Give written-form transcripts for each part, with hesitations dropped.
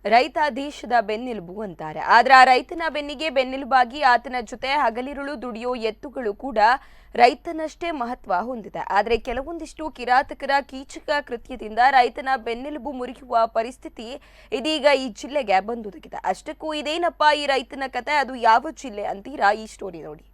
ರೈತ ದೇಶದ ಬೆನ್ನೆಲುಬು ಅಂತಾರೆ. ಆದ್ರೆ ಆ ರೈತನ ಬೆನ್ನಿಗೆ ಬೆನ್ನೆಲುಬಾಗಿ ಆತನ ಜೊತೆ ಹಗಲಿರುಳು ದುಡಿಯೋ ಎತ್ತುಗಳು ಕೂಡ ರೈತನಷ್ಟೇ ಮಹತ್ವ ಹೊಂದಿದೆ. ಆದ್ರೆ ಕೆಲವೊಂದಿಷ್ಟು ಕಿರಾತಕರ ಕೀಚಕ ಕೃತ್ಯದಿಂದ ರೈತನ ಬೆನ್ನೆಲುಬು ಮುರಿಯುವ ಪರಿಸ್ಥಿತಿ ಇದೀಗ ಈ ಜಿಲ್ಲೆಗೆ ಬಂದೊದಗಿದೆ. ಅಷ್ಟಕ್ಕೂ ಇದೇನಪ್ಪ ಈ ರೈತನ ಕತೆ, ಅದು ಯಾವ ಜಿಲ್ಲೆ ಅಂತೀರಾ? ಈ ಸ್ಟೋರಿ ನೋಡಿ.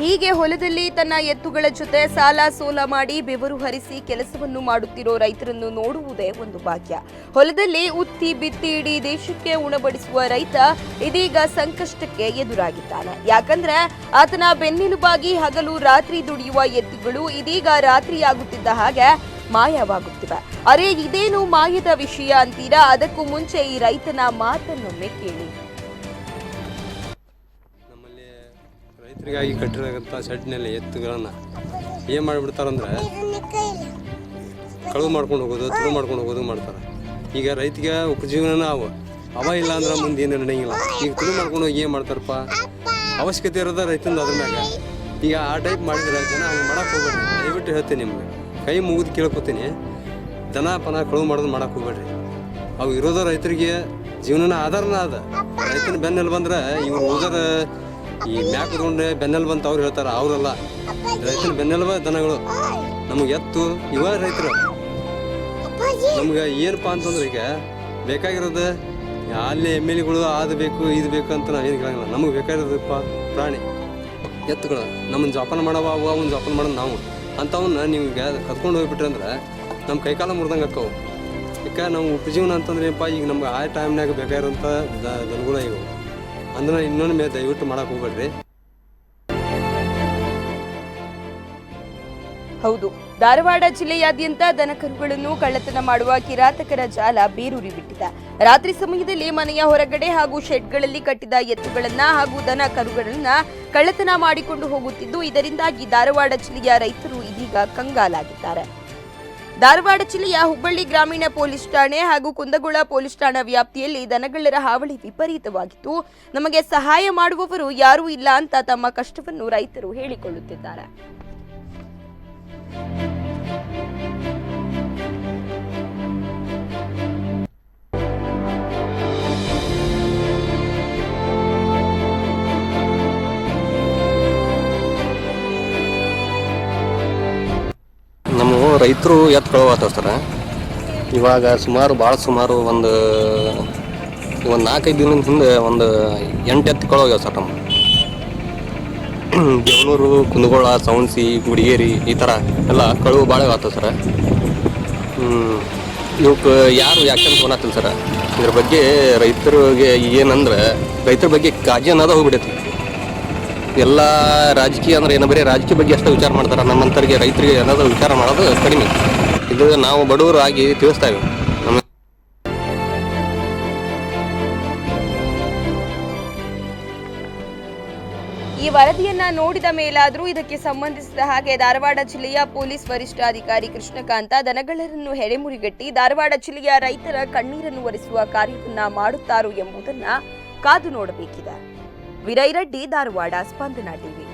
ಹೀಗೆ ಹೊಲದಲ್ಲಿ ತನ್ನ ಎತ್ತುಗಳ ಜೊತೆ ಸಾಲ ಸೋಲ ಮಾಡಿ ಬೆವರು ಹರಿಸಿ ಕೆಲಸವನ್ನು ಮಾಡುತ್ತಿರೋ ರೈತರನ್ನು ನೋಡುವುದೇ ಒಂದು ಭಾಗ್ಯ. ಹೊಲದಲ್ಲಿ ಉತ್ತಿ ಬಿತ್ತಿ ಇಡೀ ದೇಶಕ್ಕೆ ಉಣಬಡಿಸುವ ರೈತ ಇದೀಗ ಸಂಕಷ್ಟಕ್ಕೆ ಎದುರಾಗಿದ್ದಾನೆ. ಯಾಕಂದ್ರೆ ಆತನ ಬೆನ್ನೆಲುಬಾಗಿ ಹಗಲು ರಾತ್ರಿ ದುಡಿಯುವ ಎತ್ತುಗಳು ಇದೀಗ ರಾತ್ರಿಯಾಗುತ್ತಿದ್ದ ಹಾಗೆ ಮಾಯವಾಗುತ್ತಿವೆ. ಅರೆ ಇದೇನು ಮಾಯದ ವಿಷಯ ಅಂತೀರಾ? ಅದಕ್ಕೂ ಮುಂಚೆ ಈ ರೈತನ ಮಾತನ್ನೊಮ್ಮೆ ಕೇಳಿ. ರೈತರಿಗಾಗಿ ಕಟ್ಟಿರೋಂಥ ಶೆಡ್ನಲ್ಲಿ ಎತ್ತುಗಳನ್ನು ಏನು ಮಾಡಿಬಿಡ್ತಾರಂದ್ರೆ ಕಳುವು ಮಾಡ್ಕೊಂಡು ಹೋಗೋದು, ತುಳು ಮಾಡ್ಕೊಂಡು ಹೋಗೋದು ಮಾಡ್ತಾರೆ. ಈಗ ರೈತಿಗೆ ಉಪಜೀವನ ಅವ ಇಲ್ಲ ಅಂದ್ರೆ ಮುಂದೆ ಏನು ನಡೆಯಂಗಿಲ್ಲ. ಈಗ ತುಳು ಮಾಡ್ಕೊಂಡು ಹೋಗಿ ಏನು ಮಾಡ್ತಾರಪ್ಪ, ಅವಶ್ಯಕತೆ ಇರೋದ ರೈತಂದು ಅದ್ರ ಮ್ಯಾಗ. ಈಗ ಆ ಟೈಪ್ ಮಾಡಿದ್ರೆ ಜನ ಹಂಗೆ ಮಾಡಕ್ಕೆ ಹೋಗ್ಬೇಡ್ರಿ. ದಯವಿಟ್ಟು ಹೇಳ್ತೀನಿ ನಿಮ್ಗೆ, ಕೈ ಮುಗಿದು ಕೇಳ್ಕೊತೀನಿ, ದನ ಪನ ಕಳುವು ಮಾಡೋದು ಮಾಡಕ್ಕೆ ಹೋಗ್ಬೇಡ್ರಿ. ಅವು ಇರೋದ ರೈತರಿಗೆ ಜೀವನನ ಆಧಾರನ ಅದ. ರೈತನ ಬೆನ್ನಲ್ಲಿ ಬಂದ್ರೆ ಇವ್ರು ಹೋದ್ರ ಈ ಮ್ಯಾಕದ್ಕೊಂಡೆ ಬೆನ್ನೆಲ್ ಬಂತ ಅವ್ರು ಹೇಳ್ತಾರೆ, ಅವರಲ್ಲ. ರೈತನ ಬೆನ್ನೆಲ್ವ ದನಗಳು, ನಮಗೆ ಎತ್ತು ಇವ ರೈತರು. ನಮ್ಗೆ ಏನಪ್ಪ ಅಂತಂದ್ರೆ ಈಗ ಬೇಕಾಗಿರೋದು ಅಲ್ಲಿ ಎಮ್ಮೆಲಿಗಳು ಅದು ಬೇಕು ಇದು ಬೇಕು ಅಂತ ನಾವೇನು ಕೇಳಂಗಿಲ್ಲ. ನಮಗೆ ಬೇಕಾಗಿರೋದಪ್ಪ ಪ್ರಾಣಿ ಎತ್ತುಗಳು. ನಮ್ಮನ್ನು ಜೋಪಾನ ಮಾಡವ ಅವು ಅವನ್ನ ಜೋಪಾನ ಮಾಡೋದು ನಾವು. ಅಂಥವನ್ನ ನೀವು ಕತ್ಕೊಂಡು ಹೋಗ್ಬಿಟ್ರೆ ಅಂದ್ರೆ ನಮ್ಮ ಕೈಕಾಲ ಮುರಿದಂಗೆ ಅಕ್ಕವು. ಈಗ ನಾವು ಉಪಜೀವನ ಅಂತಂದ್ರೆ ಏನಪ್ಪ, ಈಗ ನಮ್ಗೆ ಆ ಟೈಮ್ನಾಗ ಬೇಕಾಗಿರೋಂಥ ದನಗಳು ಇವು. ಅಂದ್ರೆ ಇನ್ನೊಂದು ದಯವಿಟ್ಟು ಮಾಡಕ್ಕೆ ಹೋಗ್ಬೇಡ್ರಿ. ಹೌದು, ಧಾರವಾಡ ಜಿಲ್ಲೆಯಾದ್ಯಂತ ದನಕರುಗಳನ್ನು ಕಳ್ಳತನ ಮಾಡುವ ಕಿರಾತಕರ ಜಾಲ ಬೇರೂರಿ ಬಿಟ್ಟಿದೆ. ರಾತ್ರಿ ಸಮಯದಲ್ಲಿ ಮನೆಯ ಹೊರಗಡೆ ಹಾಗೂ ಶೆಡ್ಗಳಲ್ಲಿ ಕಟ್ಟಿದ ಎತ್ತುಗಳನ್ನ ಹಾಗೂ ದನ ಕರುಗಳನ್ನ ಕಳ್ಳತನ ಮಾಡಿಕೊಂಡು ಹೋಗುತ್ತಿದ್ದು, ಇದರಿಂದಾಗಿ ಧಾರವಾಡ ಜಿಲ್ಲೆಯ ರೈತರು ಇದೀಗ ಕಂಗಾಲಾಗಿದ್ದಾರೆ. ಧಾರವಾಡ ಜಿಲ್ಲೆಯ ಹುಬ್ಬಳ್ಳಿ ಗ್ರಾಮೀಣ ಪೊಲೀಸ್ ಠಾಣೆ ಹಾಗೂ ಕುಂದಗೋಳ ಪೊಲೀಸ್ ಠಾಣಾ ವ್ಯಾಪ್ತಿಯಲ್ಲಿ ದನಗಳ್ಳರ ಹಾವಳಿ ವಿಪರೀತವಾಗಿತ್ತು. ನಮಗೆ ಸಹಾಯ ಮಾಡುವವರು ಯಾರೂ ಇಲ್ಲ ಅಂತ ತಮ್ಮ ಕಷ್ಟವನ್ನು ರೈತರು ಹೇಳಿಕೊಳ್ಳುತ್ತಿದ್ದಾರೆ. ನಮ್ಮ ರೈತರು ಎತ್ತು ಕಳುವಾಗ್ತಾವ ಸರ. ಇವಾಗ ಸುಮಾರು ಒಂದು 4-5 ದಿನದ ಹಿಂದೆ ಒಂದು 8 ಎತ್ತು ಕಳುವಾಗ್ಯಾವ ಸರ್. ನಮ್ಮ ದೇವನೂರು, ಕುಂದಗೋಳ, ಸೌನ್ಸಿ, ಗುಡಿಗೇರಿ ಈ ಥರ ಎಲ್ಲ ಕಳುವು ಭಾಳ ಆಗ್ತಾವ ಸರ. ಇವಕ್ಕೆ ಯಾರು ಯಾಕಂತ ಅನ್ನತ್ತಿಲ್ಲ ಸರ. ಇದ್ರ ಬಗ್ಗೆ ರೈತರಿಗೆ ಏನಂದ್ರೆ ರೈತರ ಬಗ್ಗೆ ಕಾಳಜಿ ಅನ್ನೋದು ಹೋಗ್ಬಿಡೈತಿ. ಎಲ್ಲ ರಾಜಕೀಯ ಅಂದ್ರೆ ಏನೋ ಬರೀ ರಾಜಕೀಯ ಬಗ್ಗೆ ಅಷ್ಟೇ ವಿಚಾರ ಮಾಡ್ತಾರೆ. ನಮ್ಮಂತರಿಗೆ ರೈತರಿಗೆ ಏನಾದರೂ ವಿಚಾರ ಮಾಡೋದು ಕಡಿಮೆ. ಇದು ನಾವು ಬಡವರು ಆಗಿ ತಿಳಿಸ್ತಾವೆ. ಈ ವರದಿಯನ್ನ ನೋಡಿದ ಮೇಲಾದರೂ ಇದಕ್ಕೆ ಸಂಬಂಧಿಸಿದ ಹಾಗೆ ಧಾರವಾಡ ಜಿಲ್ಲೆಯ ಪೊಲೀಸ್ ವರಿಷ್ಠಾಧಿಕಾರಿ ಕೃಷ್ಣಕಾಂತ ದನಗಳ್ಳರನ್ನು ಹೆಡೆಮುರಿಗಟ್ಟಿ ಧಾರವಾಡ ಜಿಲ್ಲೆಯ ರೈತರ ಕಣ್ಣೀರನ್ನು ಒರೆಸುವ ಕಾರ್ಯವನ್ನ ಮಾಡುತ್ತಾರೋ ಎಂಬುದನ್ನ ಕಾದು ನೋಡಬೇಕಿದೆ. ವಿರೈ ರೆಡ್ಡಿ, ಧಾರವಾಡ, ಸ್ಪಂದನ ಟಿವಿ.